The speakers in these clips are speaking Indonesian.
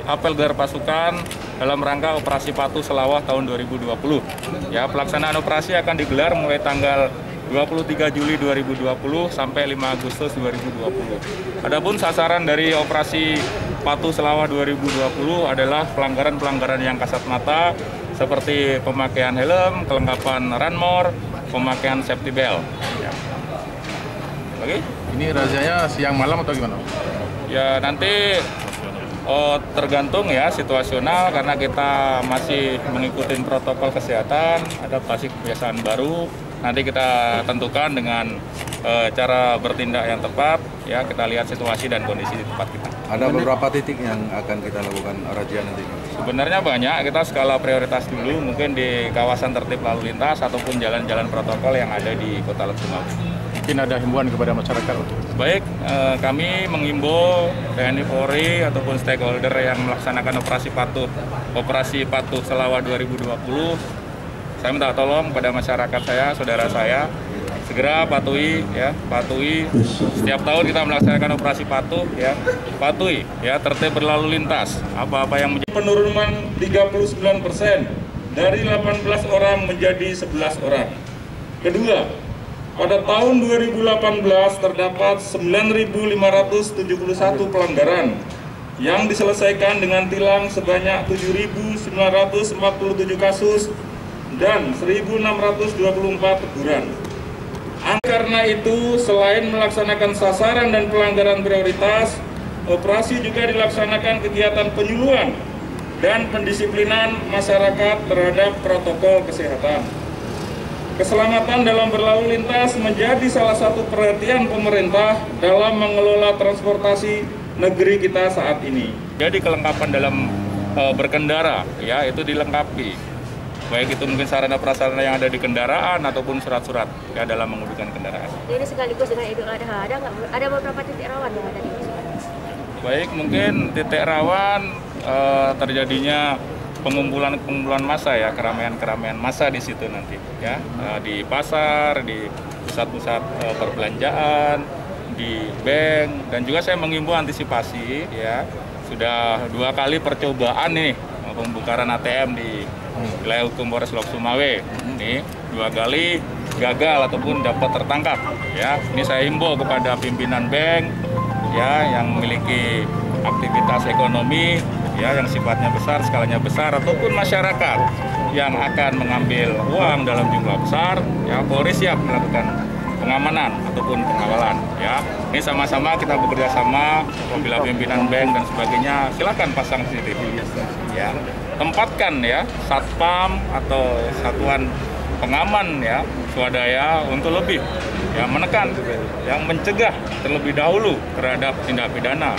apel gelar pasukan dalam rangka operasi Patuh Selawah tahun 2020. Ya, pelaksanaan operasi akan digelar mulai tanggal 23 Juli 2020 sampai 5 Agustus 2020. Adapun sasaran dari operasi Patuh Selawah 2020 adalah pelanggaran-pelanggaran yang kasat mata seperti pemakaian helm, kelengkapan ranmor, pemakaian safety belt. Ya. Oke. Ini razzianya siang malam atau gimana? Ya nanti tergantung ya situasional karena kita masih mengikuti protokol kesehatan, adaptasi kebiasaan baru. Nanti kita tentukan dengan cara bertindak yang tepat. Ya kita lihat situasi dan kondisi di tempat kita. Ada beberapa titik yang akan kita lakukan razia nanti. Sebenarnya banyak, kita skala prioritas dulu mungkin di kawasan tertib lalu lintas ataupun jalan-jalan protokol yang ada di Kota Lek-Sumawe. Mungkin ada himbauan kepada masyarakat. Baik, kami menghimbau TNI Polri ataupun stakeholder yang melaksanakan operasi Patuh Selawah 2020. Saya minta tolong pada masyarakat saya, saudara saya, segera patuhi setiap tahun kita melaksanakan operasi patuh patuhi tertib berlalu lintas, apa-apa yang menjadi penurunan 39% dari 18 orang menjadi 11 orang. Kedua, pada tahun 2018 terdapat 9.571 pelanggaran yang diselesaikan dengan tilang sebanyak 7.947 kasus dan 1.624 teguran. Karena itu, selain melaksanakan sasaran dan pelanggaran prioritas, operasi juga dilaksanakan kegiatan penyuluhan dan pendisiplinan masyarakat terhadap protokol kesehatan. Keselamatan dalam berlalu lintas menjadi salah satu perhatian pemerintah dalam mengelola transportasi negeri kita saat ini. Jadi kelengkapan dalam berkendara, ya itu dilengkapi. Baik itu mungkin sarana prasarana yang ada di kendaraan ataupun surat-surat ya dalam mengemudikan kendaraan. Jadi sekaligus dengan Idul Adha, ada beberapa titik rawan yang ada di sini. Baik, mungkin titik rawan terjadinya pengumpulan massa ya, keramaian massa di situ nanti ya, di pasar, di pusat-pusat perbelanjaan, di bank, dan juga saya mengimbau antisipasi ya, sudah 2 kali percobaan nih pembukaan ATM di wilayah hukum Polres Lek-Sumawe. Ini 2 kali gagal ataupun dapat tertangkap ya. Ini saya himbau kepada pimpinan bank ya yang memiliki aktivitas ekonomi ya yang sifatnya besar, skalanya besar, ataupun masyarakat yang akan mengambil uang dalam jumlah besar ya, Polri siap melakukan pengamanan ataupun pengawalan ya. Ini sama-sama kita bekerja sama, apabila pimpinan bank dan sebagainya silakan pasang CCTV ya. Tempatkan ya satpam atau satuan pengaman ya swadaya untuk lebih ya menekan yang mencegah terlebih dahulu terhadap tindak pidana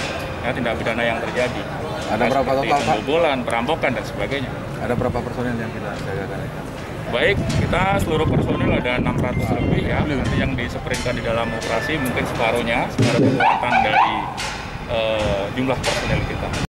yang terjadi. Ada berapa total, Pak? Pembobolan, perampokan dan sebagainya. Ada berapa personil yang kita jagakan? Baik, kita seluruh personil ada 600 lebih ya. Nanti yang diseprinkan di dalam operasi mungkin separuh kekuatan dari jumlah personil kita.